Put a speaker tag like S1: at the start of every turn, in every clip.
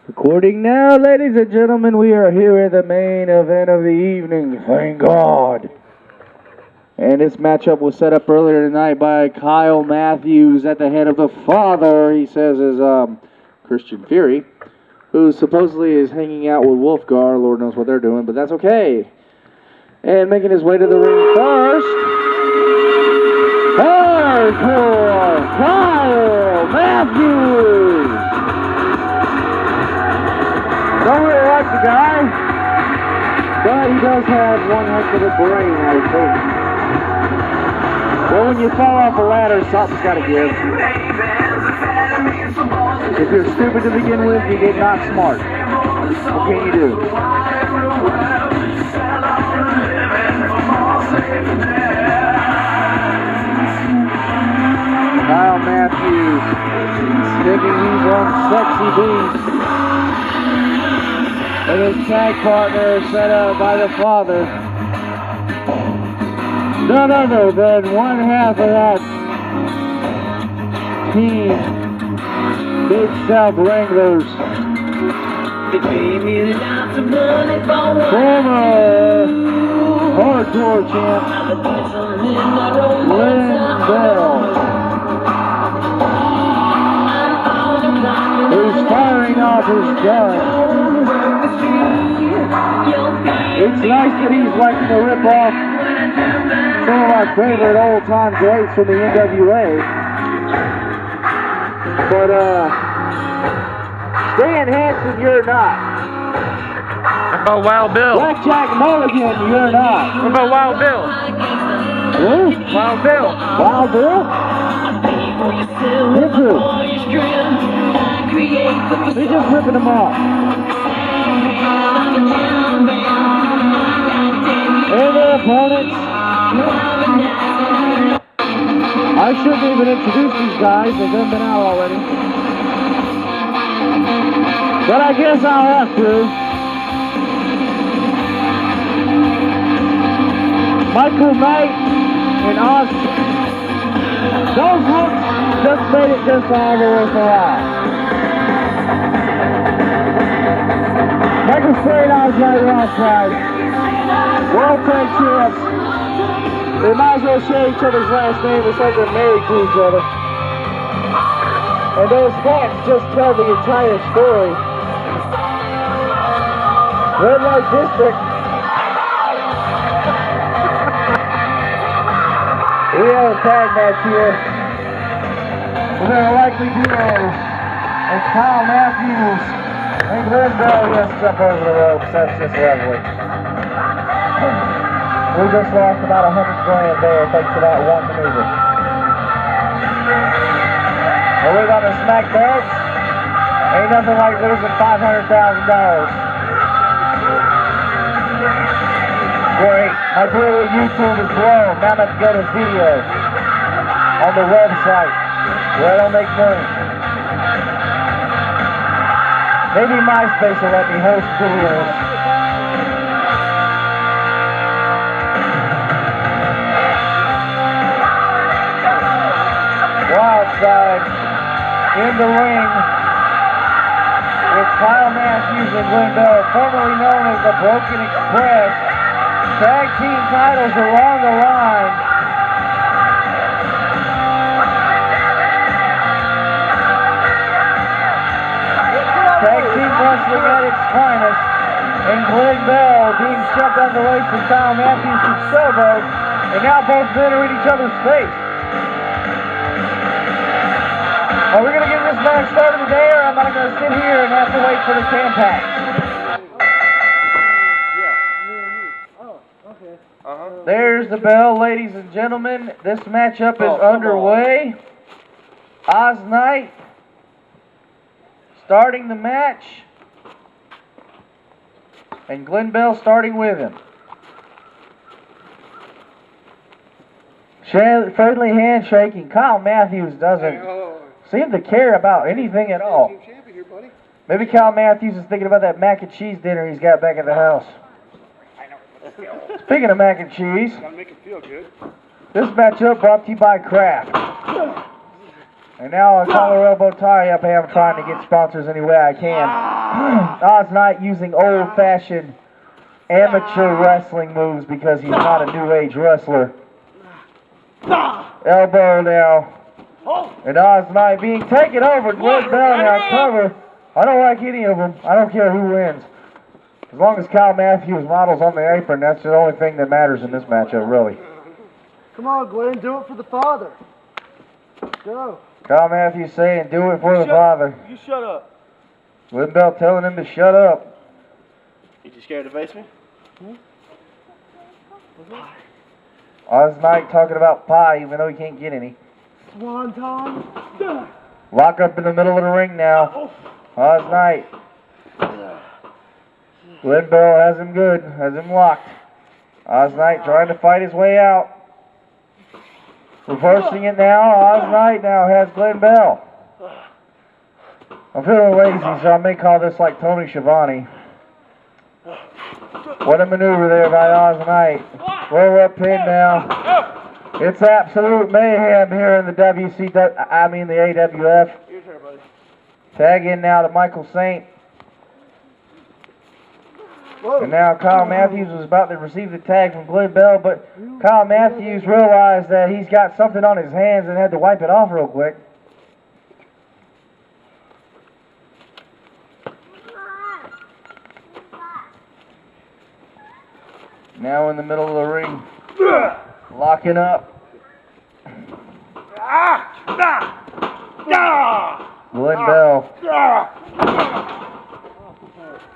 S1: Recording now, ladies and gentlemen, we are here at the main event of the evening, thank God. And this matchup was set up earlier tonight by Kyle Matthews at the head of the father, he says, is Christian Fury, who supposedly is hanging out with Wolfgar. Lord knows what they're doing, but that's okay. And making his way to the ring first, hardcore Kyle Matthews. Don't really like the guy, but he does have one heck of a brain, I would think. Well, when you fall off a ladder, something's got to give. If you're stupid to begin with, you get not smart. What can you do? Kyle Matthews thinking he's one sexy beast. And his tag partner set up by the father. None other than one half of that team, Big South Wranglers. Former hardcore champ, Glenn Bell, who's firing off his gun. It's nice that he's liking to rip off some of my favorite old-time greats from the NWA. But, Stan Hansen, you're not.
S2: What about Wild Bill?
S1: Blackjack Mulligan, you're not.
S2: What about Wild Bill?
S1: Who?
S2: Wild Bill.
S1: Wild Bill? His who? They're just ripping them off. And their opponents. I shouldn't even introduce these guys, they've been out already. But I guess I'll have to. Michael Knight and Oz. Those looks just made it this all the way for us. Michael Slade and Oz Knight are outside. World Tag Champs. They might as well share each other's last name. It's like they're married to each other. And those facts just tell the entire story. Red Light District. We have a tag match here. We're going to likely duo as Kyle Matthews and Glenn Bell just jump over the ropes. That's just lovely. We just lost about $100,000 there thanks to that one maneuver. Well, we're on the smack belts. Ain't nothing like losing $500,000. Great. My boy with YouTube is blown. Now let's go to video on the website where I don't make money. Maybe MySpace will let me host videos. Wildside in the ring with Kyle Matthews and Glenn Bell, formerly known as the Broken Express. Tag team titles are on the line. Tag team wrestling at its finest. And Glenn Bell being shoved on the legs from Kyle Matthews to showboat. And now both men are in each other's face. Are we going to get this match started today, or am I going to sit here and have to wait for the Tampax? There's the bell, ladies and gentlemen. This matchup is underway. Oz Knight starting the match. And Glenn Bell starting with him. Friendly handshaking. Kyle Matthews doesn't seem to care about anything at all. Maybe Kyle Matthews is thinking about that mac and cheese dinner he's got back at the house. Speaking of mac and cheese,
S3: Gotta make it feel good.
S1: this matchup brought to you by Kraft. And now a collar elbow tie up. Hey, I'm trying to get sponsors any way I can. Oz Knight using old-fashioned amateur wrestling moves because he's not a new age wrestler. Elbow now. And Oz Knight being taken over. Glenn Bell now cover. I don't like any of them. I don't care who wins. As long as Kyle Matthews models on the apron, that's the only thing that matters in this matchup, really.
S3: Come on, Glenn, do it for the father. Go.
S1: Kyle Matthews saying, do it for the father.
S3: You shut up.
S1: Glenn Bell telling him to shut up.
S3: You too scared to face me?
S1: Oz Knight talking about pie, even though he can't get any.
S3: Swanton.
S1: Lock up in the middle of the ring now. Oz Knight. Glenn Bell has him good, has him locked. Oz Knight trying to fight his way out. Reversing it now. Oz Knight now has Glenn Bell. I'm feeling lazy, so I may call this like Tony Schiavone. What a maneuver there by Oz Knight. Roll up pin now. It's absolute mayhem here in the the AWF. Tag in now to Michael Saint. And now Kyle Matthews was about to receive the tag from Glenn Bell, but Kyle Matthews realized that he's got something on his hands and had to wipe it off real quick. Now in the middle of the ring, locking up. Glenn Bell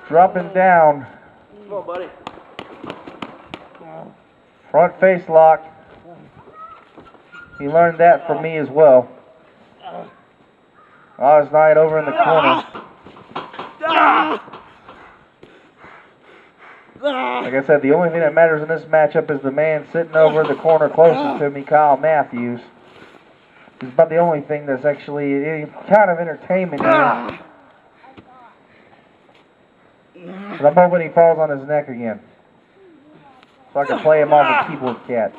S1: dropping down.
S3: Come on, buddy.
S1: Front face lock. He learned that from me as well. Oz Knight over in the corner. Like I said, the only thing that matters in this matchup is the man sitting over in the corner closest to me, Kyle Matthews. He's about the only thing that's actually any kind of entertainment here. But I'm hoping he falls on his neck again, so I can play him off the keyboard cat.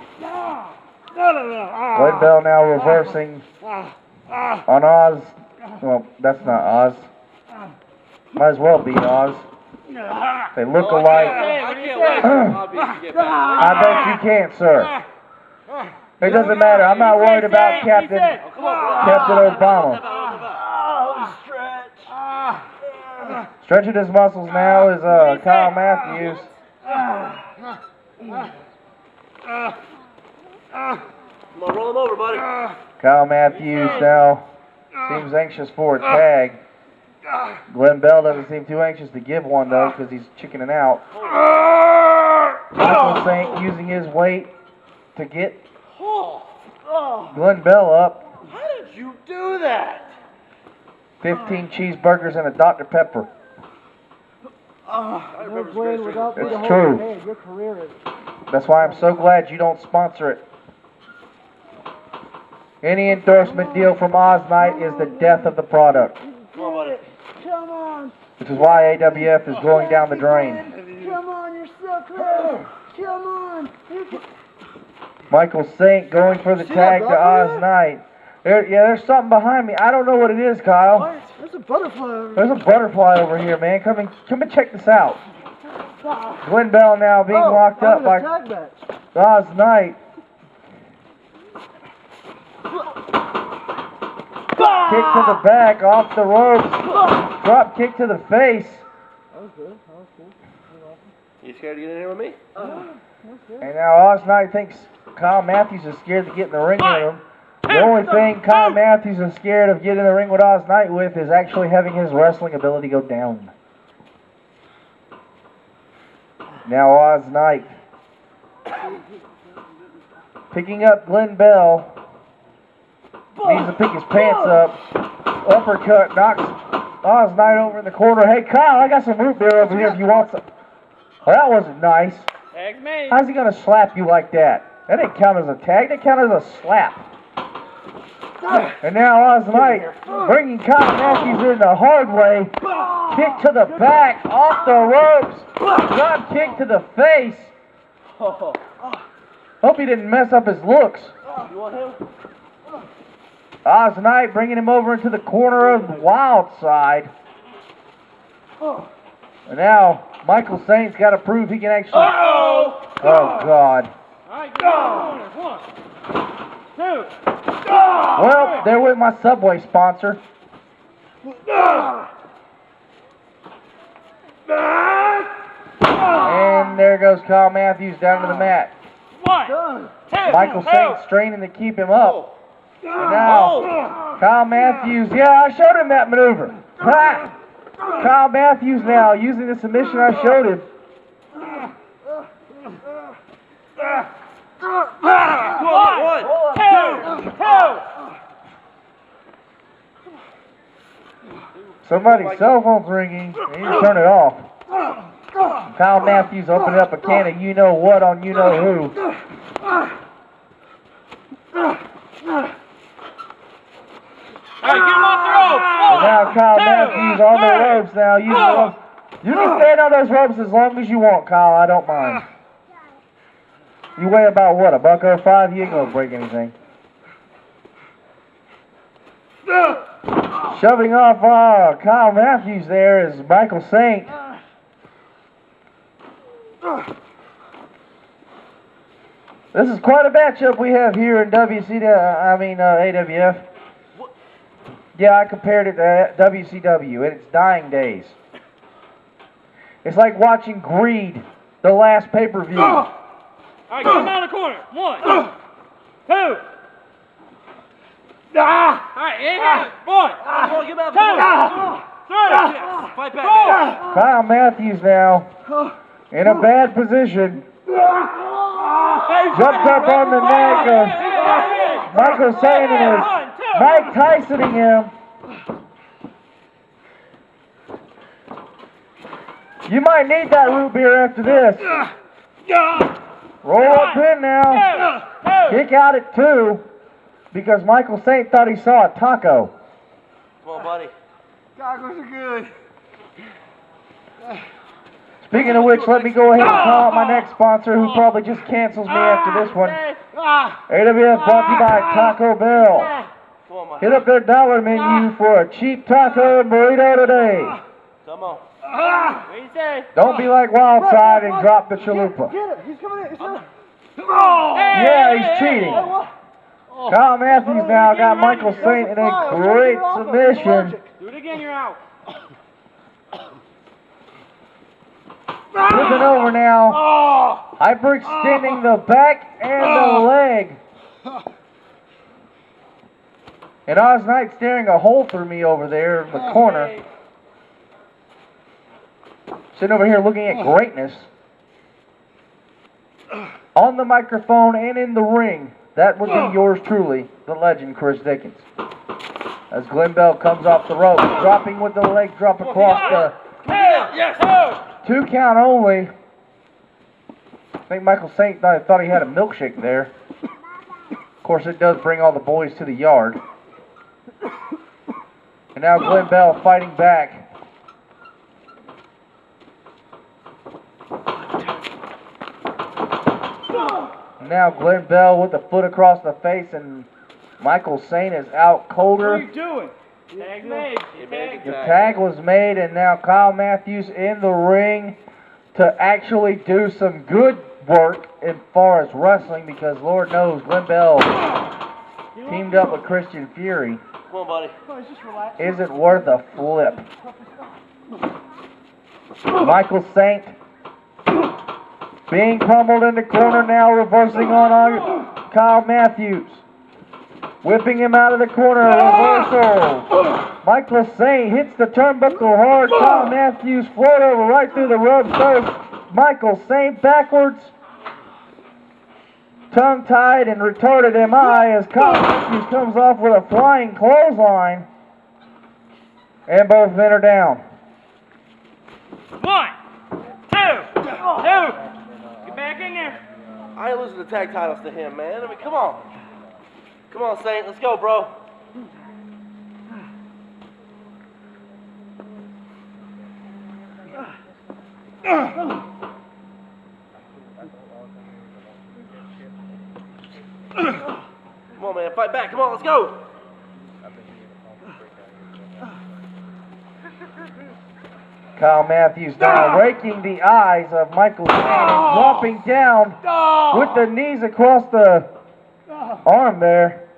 S1: Glenn Bell now reversing on Oz. Well, that's not Oz. Might as well be Oz. They look alike. I bet you can't, sir. It doesn't matter. I'm not worried about Captain Obama. Stretching his muscles now is Kyle Matthews.
S3: Come on, roll him over, buddy.
S1: Kyle Matthews now seems anxious for a tag. Glenn Bell doesn't seem too anxious to give one, though, because he's chickening out. Michael Saint using his weight to get Glenn Bell up.
S3: How did you do that?
S1: 15 cheeseburgers and a Dr. Pepper. It's true.
S3: Your career is.
S1: That's why I'm so glad you don't sponsor it. Any endorsement deal from Oz Knight is the death of the product.
S3: Come on.
S1: Which is why AWF is going down the drain.
S3: Come on, you're so close. Come on.
S1: Michael Saint going for the tag to Oz Knight. There's something behind me. I don't know what it is, Kyle.
S3: There's a butterfly.
S1: There's a butterfly over here, man. Come and check this out. Glenn Bell now being locked up by Oz Knight. Kick to the back, off the ropes. Drop kick to the face.
S3: That was good.
S4: You scared to get in here with me?
S1: And now Oz Knight thinks Kyle Matthews is scared to get in the ring with him. The only thing Kyle Matthews is scared of getting in the ring with Oz Knight with is actually having his wrestling ability go down. Now Oz Knight picking up Glenn Bell. Needs to pick his pants up. Uppercut knocks Oz Knight over in the corner. Hey Kyle, I got some root beer over here if you want some. Well, that wasn't nice.
S2: Tag's me.
S1: How's he gonna slap you like that? That didn't count as a tag. That counted as a slap. And now Oz Knight bringing Kyle Matthews in the hard way. Kick to the back, off the ropes. Drop kick to the face. Hope he didn't mess up his looks.
S3: You want him?
S1: Oz Knight bringing him over into the corner of the wild side. And now Michael Saint's got to prove he can actually. Oh God.
S2: All right, get in the corner. 1, 2.
S1: Well, there went my Subway sponsor. And there goes Kyle Matthews down to the mat.
S2: 1, 2.
S1: Michael Saint straining to keep him up. And now, Kyle Matthews, yeah, I showed him that maneuver. Ha! Kyle Matthews now using the submission I showed him.
S2: 1, 2.
S1: Somebody's cell phone's ringing. And you turn it off. Kyle Matthews opening up a can of you know what on you know who.
S2: All right, get him off the ropes.
S1: And now Kyle Matthews on the ropes now. You can stand on those ropes as long as you want, Kyle. I don't mind. You weigh about what, $105? You ain't gonna break anything. Shoving off Kyle Matthews there is Michael Saint. This is quite a matchup we have here in AWF. Yeah, I compared it to WCW in its dying days. It's like watching Greed, the last pay-per-view.
S2: All right, get him out of the corner. 1, 2. All right, in here. 1, 2, 3. Fight back.
S1: Kyle Matthews now in a bad position. Jumped up on the neck of Michael Saint and is Mike Tysoning him. You might need that root beer after this. Roll up in now. Kick out at 2 because Michael Saint thought he saw a taco.
S4: Come on, buddy.
S3: Tacos are good.
S1: Speaking of which, let me go ahead and call out my next sponsor who probably just cancels me after this one. AWF brought to you by Taco Bell.
S4: Come on,
S1: Hit up their dollar menu for a cheap taco and burrito today.
S4: Come on.
S2: What do you say?
S1: Don't be like Wildside and drop the chalupa.
S3: Get it. He's coming in. He's coming in.
S1: Yeah, he's cheating. Kyle Matthews now got Michael Saint in a great submission.
S2: Do it again, you're out.
S1: Flipping over now. Hyperextending the back and the leg. And Oz Knight staring a hole through me over there in the corner. Sitting over here looking at greatness. On the microphone and in the ring, that would be yours truly, the legend Chris Dickens. As Glenn Bell comes off the rope, dropping with the leg drop across the 2 count only. I think Michael Saint thought he had a milkshake there. Of course, it does bring all the boys to the yard. And now Glenn Bell fighting back. Now Glenn Bell with the foot across the face, and Michael Saint is out colder.
S2: What are you doing? Tag made.
S1: The tag was made, and now Kyle Matthews in the ring to actually do some good work as far as wrestling, because Lord knows Glenn Bell teamed up with Christian Fury.
S4: Come on, buddy.
S1: Isn't worth a flip. Michael Saint being pummeled in the corner now, reversing on Kyle Matthews. Whipping him out of the corner, reversal. Michael Saint hits the turnbuckle hard. Kyle Matthews float over right through the ropes. Goes Michael Saint backwards. Tongue-tied and retarded MI as Kyle Matthews comes off with a flying clothesline. And both men are down.
S2: 1, 2. Get back in there.
S4: I ain't losing the tag titles to him, man. I mean, come on. Come on, Saint. Let's go, bro. Come on, man. Fight back. Come on, let's go.
S1: Kyle Matthews now raking the eyes of Michael Zane and dropping down with the knees across the arm there.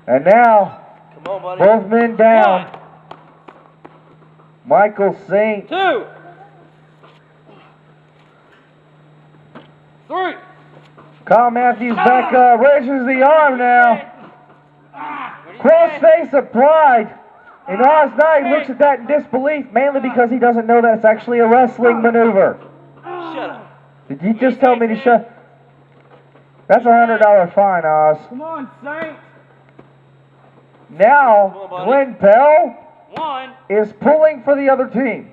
S1: And now,
S4: Come on, buddy.
S1: both men down. Michael Saint.
S2: 2, 3.
S1: Kyle Matthews back up, raises the arm now. Cross face applied. And Oz Knight looks at that in disbelief, mainly because he doesn't know that it's actually a wrestling maneuver.
S4: Shut up.
S1: Did you just tell me to shut? That's a $100 fine, Oz.
S2: Come on, Saint.
S1: Now, Glenn Bell
S2: 1.
S1: is pulling for the other team.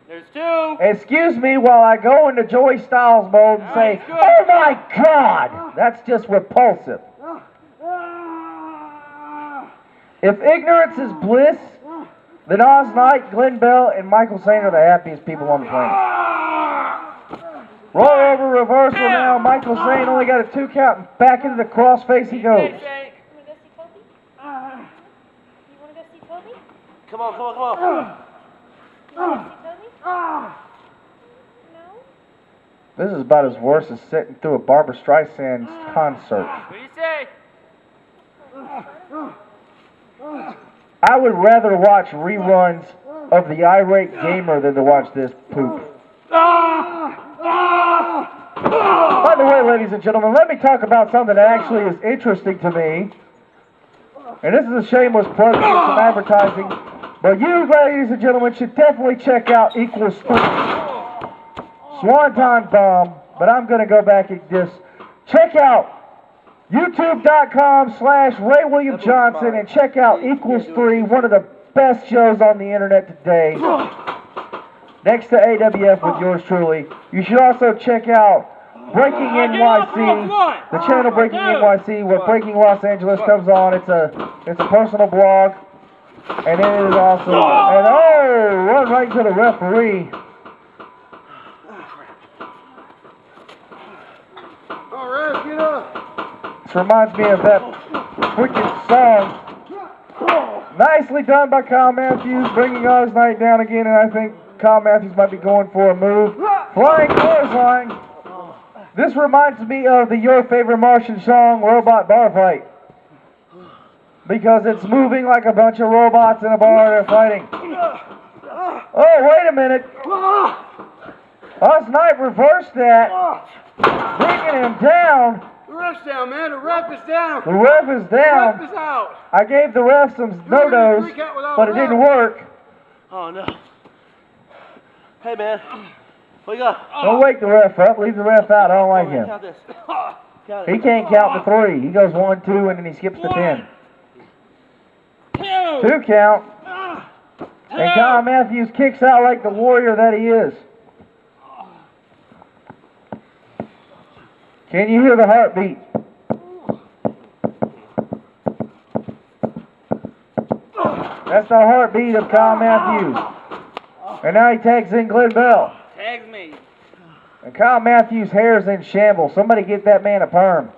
S2: There's 2.
S1: Excuse me while I go into Joey Styles mode and say, oh my God, that's just repulsive. If ignorance is bliss, then Oz Knight, Glenn Bell, and Michael Saint are the happiest people on the planet. Roll over reversal now. Michael Saint only got a 2 count and back into the cross face he goes.
S4: Come on, come on, come on.
S1: This is about as worse as sitting through a Barbra Streisand concert.
S2: What do you say?
S1: I would rather watch reruns of The Irate Gamer than to watch this poop. By the way, ladies and gentlemen, let me talk about something that actually is interesting to me. And this is a shameless plug for some advertising. But you, ladies and gentlemen, should definitely check out Equals 3. Swanton Bomb. But I'm going to go back and just check out YouTube.com/Ray William Johnson and check out Equals 3, one of the best shows on the internet today. Next to AWF with yours truly. You should also check out Breaking NYC, the channel Breaking NYC, where Breaking Los Angeles comes on. It's a personal blog, and it is awesome. And oh, run right to the referee.
S3: All right, get up.
S1: This reminds me of that freaking song. Nicely done by Kyle Matthews, bringing Oz Knight down again, and I think Kyle Matthews might be going for a move. Flying clothesline. This reminds me of the Your Favorite Martian song, Robot Bar Fight. Because it's moving like a bunch of robots in a bar they're fighting. Oh, wait a minute. Oz Knight reversed that, bringing him down.
S3: The ref's down, man. The ref is down.
S1: The ref is down.
S3: The ref is out.
S1: I gave the ref some no-dos, but it didn't work.
S4: Oh, no. Hey, man. What you got?
S1: Don't wake the ref up. Leave the ref out. I don't like him.
S4: Count this. Count it.
S1: He can't count to 3. He goes 1, 2, and then he skips to 10. 2 count. And Kyle Matthews kicks out like the warrior that he is. Can you hear the heartbeat? That's the heartbeat of Kyle Matthews. And now he tags in Glenn Bell.
S2: Tags me.
S1: And Kyle Matthews' hair's in shambles. Somebody get that man a perm.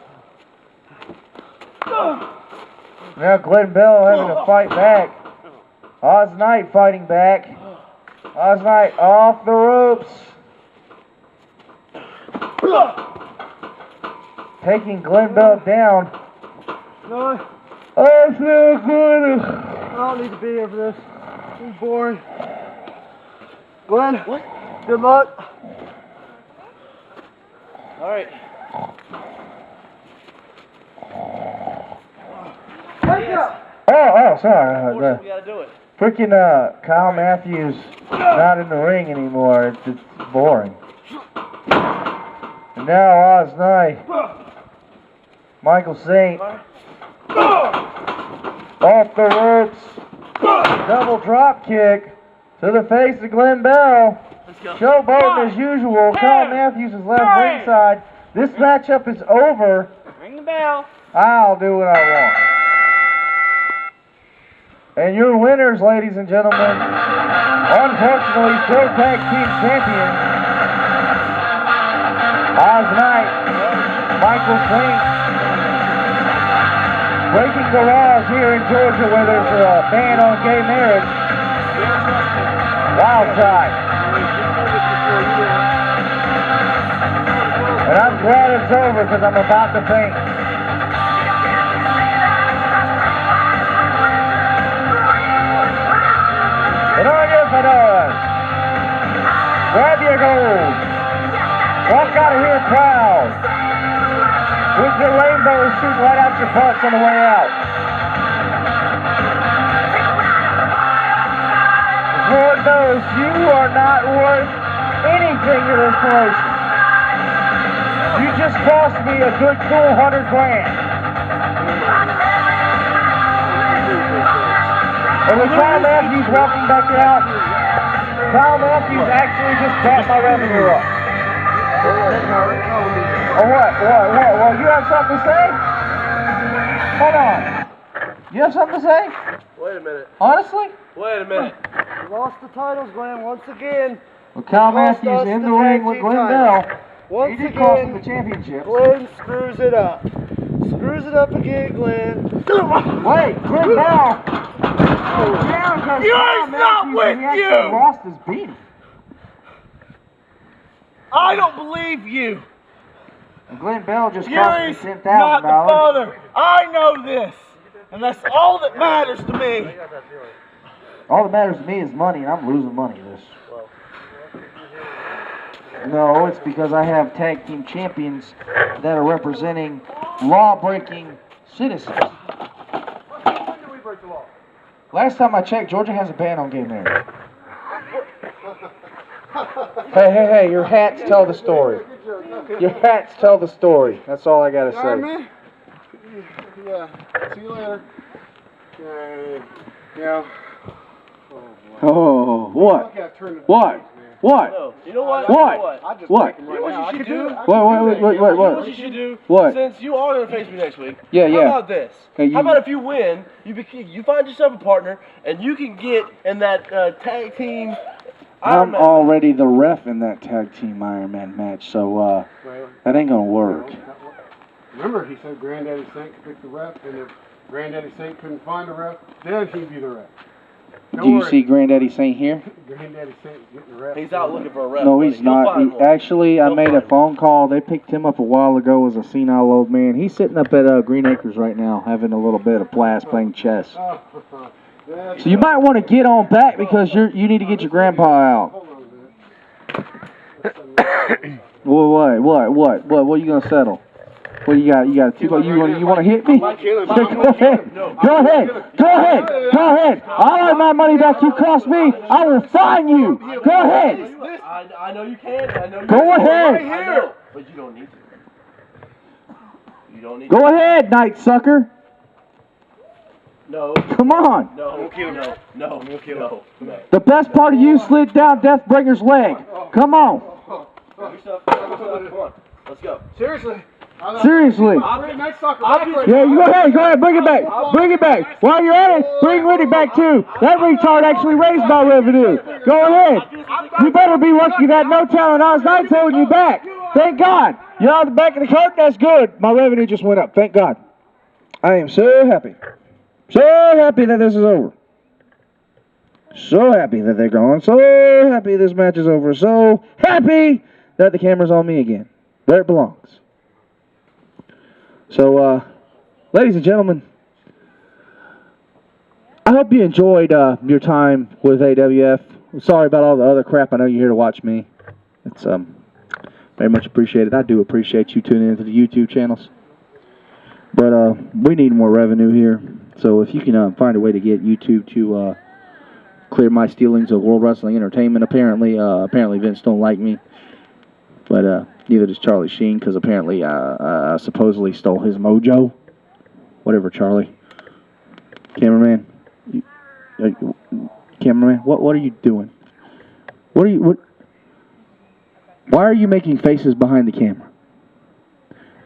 S1: Now Glenn Bell having to fight back. Oz Knight fighting back. Oz Knight off the ropes. Taking Glenn Bell down.
S3: No,
S1: Oh, it's so good.
S3: I don't need to be here for this. It's boring. Glenn, what? Good luck.
S4: All right.
S1: Oh, sorry.
S4: We got to do it.
S1: Freaking Kyle Matthews not in the ring anymore. It's boring. And now Oz Knight. Michael Saint. Off the ropes. Double drop kick to the face of Glenn Bell.
S4: Let's go.
S1: Showboating as usual. Kyle Matthews is left ringside. This matchup is over.
S2: Ring the bell.
S1: I'll do what I want. And your winners, ladies and gentlemen, unfortunately, Pro Tag Team Champions, Oz Knight, Michael Saint. breaking the laws here in Georgia where there's a ban on gay marriage. Wild side. And I'm glad it's over because I'm about to faint. And on your fedoras, grab your gold, walk out of here proud, with your rainbows shooting right out your butts on the way out. Lord knows you are not worth anything to this promotion. You just cost me a good cool $100 grand. And with Kyle Matthews walking back out, Kyle Matthews actually just backed my revenue up. Oh, what? Well, you have something to say? Hold on. You have something to say?
S4: Wait a minute.
S1: Honestly?
S4: Wait a minute.
S3: We lost the titles, Glenn, once again.
S1: Well, Kyle
S3: Cost
S1: Matthews
S3: us
S1: in
S3: the
S1: the ring
S3: tag
S1: with
S3: team
S1: Glenn
S3: titles.
S1: Bell.
S3: Once
S1: He did cost him the
S3: again,
S1: championship.
S3: Glenn screws it up. Screws it up again, Glenn.
S1: Wait, Glenn Bell.
S2: You is not with
S1: he
S2: you.
S1: actually lost his beating.
S2: I don't believe you.
S1: And Glenn Bell just cost me
S2: Yuri's not the
S1: $10,000.
S2: father. I know this. And that's all that matters to me.
S1: All that matters to me is money, and I'm losing money this. No, it's because I have tag team champions that are representing law-breaking citizens.
S3: When did we break the law?
S1: Last time I checked, Georgia has a ban on gay marriage. Hey, your hats tell the story. Your hats tell the story. That's all I gotta
S3: Alright,
S1: say.
S3: man. Yeah. See you later. Yeah.
S1: Oh, what? What? What?
S4: No. You know what?
S1: What?
S4: You know what?
S3: I just
S1: What?
S3: break 'em
S4: You know
S3: right now.
S4: what you should do?
S3: I
S1: What?
S3: can
S1: What?
S3: do that.
S4: You know what you
S1: What?
S4: should do?
S1: What?
S4: Since you are going to face me next week.
S1: Yeah,
S4: How
S1: yeah.
S4: about this?
S1: Hey, you-
S4: How about if you win, you find yourself a partner, and you can get in that tag team Iron
S1: I'm
S4: Man.
S1: already the ref in that tag team Iron Man match, so that ain't gonna work.
S3: Remember, he said Granddaddy Saint could pick the ref, and if Granddaddy Saint couldn't find a ref, then he'd be the ref. Don't
S1: Do you
S3: worry.
S1: see Granddaddy Saint here?
S3: Granddaddy Saint's getting the ref.
S4: He's out looking for a rep.
S1: No,
S4: buddy.
S1: he's
S4: He'll
S1: not.
S4: find one.
S1: Actually, I
S4: He'll
S1: made a
S4: find one.
S1: phone call. They picked him up a while ago as a senile old man. He's sitting up at Green Acres right now, having a little bit of blast playing chess. So you might want to get on back because you need to get your grandpa out.
S3: Hold on a minute.
S1: What you gonna settle? What you got? You got two. You want to hit me? Go ahead. Go ahead. I like my money back. You cost me. I will fine you. Go ahead.
S4: I know you can. I know you
S1: Go
S4: can.
S1: ahead.
S4: I know, but you don't need to. You don't need
S1: Go
S4: to.
S1: ahead, night sucker.
S4: No.
S1: Come on.
S4: No. No.
S1: The best part of you slid down Deathbreaker's leg. Come on.
S4: Grab your stuff. Come on. Let's go.
S3: Seriously.
S1: Seriously.
S3: Nice soccer.
S1: Yeah, you go ahead. Bring it back. While you're at it, bring Riddick back too. That retard actually raised my revenue. Go ahead. You better be lucky that No Talent Oz Night's holding you back. Thank God. You're on the back of the curtain. That's good. My revenue just went up. Thank God. I am so happy. So happy that this is over. So happy that they're gone. So happy this match is over. So happy that the camera's on me again. Where it belongs. So, ladies and gentlemen, I hope you enjoyed your time with AWF. Sorry about all the other crap. I know you're here to watch me. It's very much appreciated. I do appreciate you tuning into the YouTube channels. But we need more revenue here. So if you can find a way to get YouTube to clear my stealings of World Wrestling Entertainment, apparently Vince don't like me. But neither does Charlie Sheen, because apparently I supposedly stole his mojo. Whatever, Charlie. Cameraman, what are you doing? Why are you making faces behind the camera?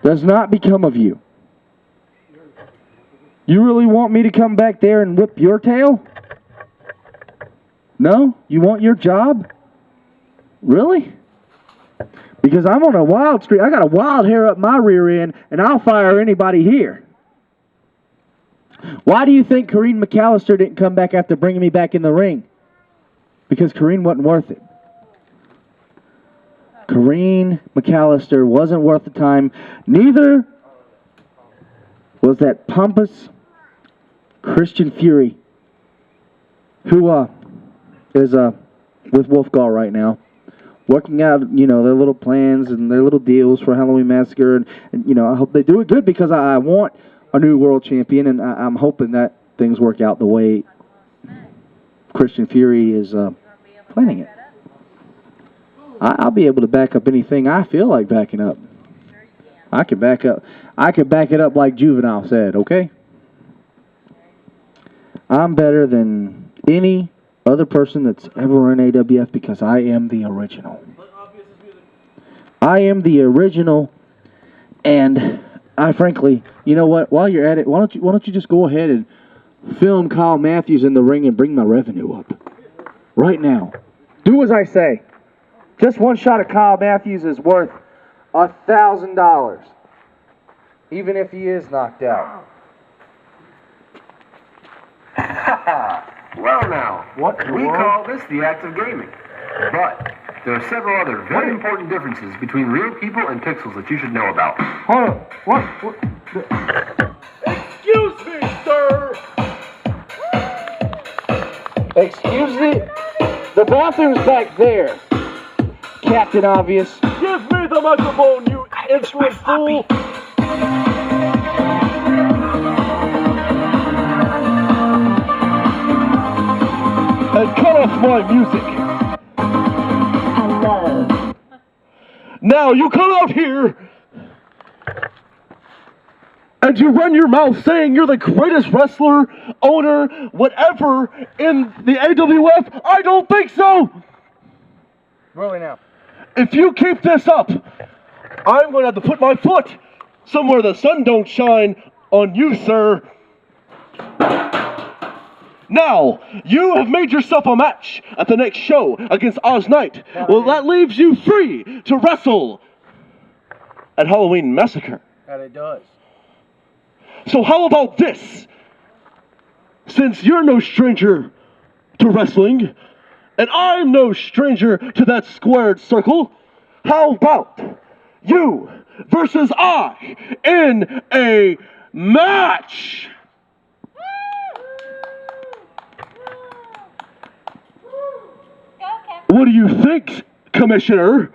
S1: Does not become of you. You really want me to come back there and whip your tail? No? You want your job? Really? Because I'm on a wild streak. I got a wild hair up my rear end, and I'll fire anybody here. Why do you think Kareem McAllister didn't come back after bringing me back in the ring? Because Kareem wasn't worth it. Kareem McAllister wasn't worth the time. Neither was that pompous Christian Fury, who is with Wolfgall right now, working out, their little plans and their little deals for Halloween Massacre, and I hope they do it good because I want a new world champion, and I'm hoping that things work out the way Christian Fury is planning it. I'll be able to back up anything I feel like backing up. I could back it up like Juvenile said, okay? I'm better than any other person that's ever run AWF because I am the original. I am the original, and I frankly, you know what? While you're at it, why don't you just go ahead and film Kyle Matthews in the ring and bring my revenue up right now? Do as I say. Just one shot of Kyle Matthews is worth $1,000, even if he is knocked out.
S5: Well now,
S1: What?
S5: we call this the act of gaming. But there are several other very important differences between real people and pixels that you should know about.
S1: Hold on. What?
S4: Excuse me, sir.
S1: Excuse me? The bathroom's back there, Captain Obvious.
S4: Give me the microphone, you instrument fool. And cut off my music.
S6: Hello.
S4: Now you come out here and you run your mouth saying you're the greatest wrestler, owner, whatever in the AWF. I don't think so.
S1: Really now?
S4: If you keep this up, I'm going to have to put my foot somewhere the sun don't shine on you, sir. Now, you have made yourself a match at the next show against Oz Knight. Well, that leaves you free to wrestle at Halloween Massacre.
S1: And it does.
S4: So how about this? Since you're no stranger to wrestling, and I'm no stranger to that squared circle, how about you versus I in a match? What do you think, Commissioner?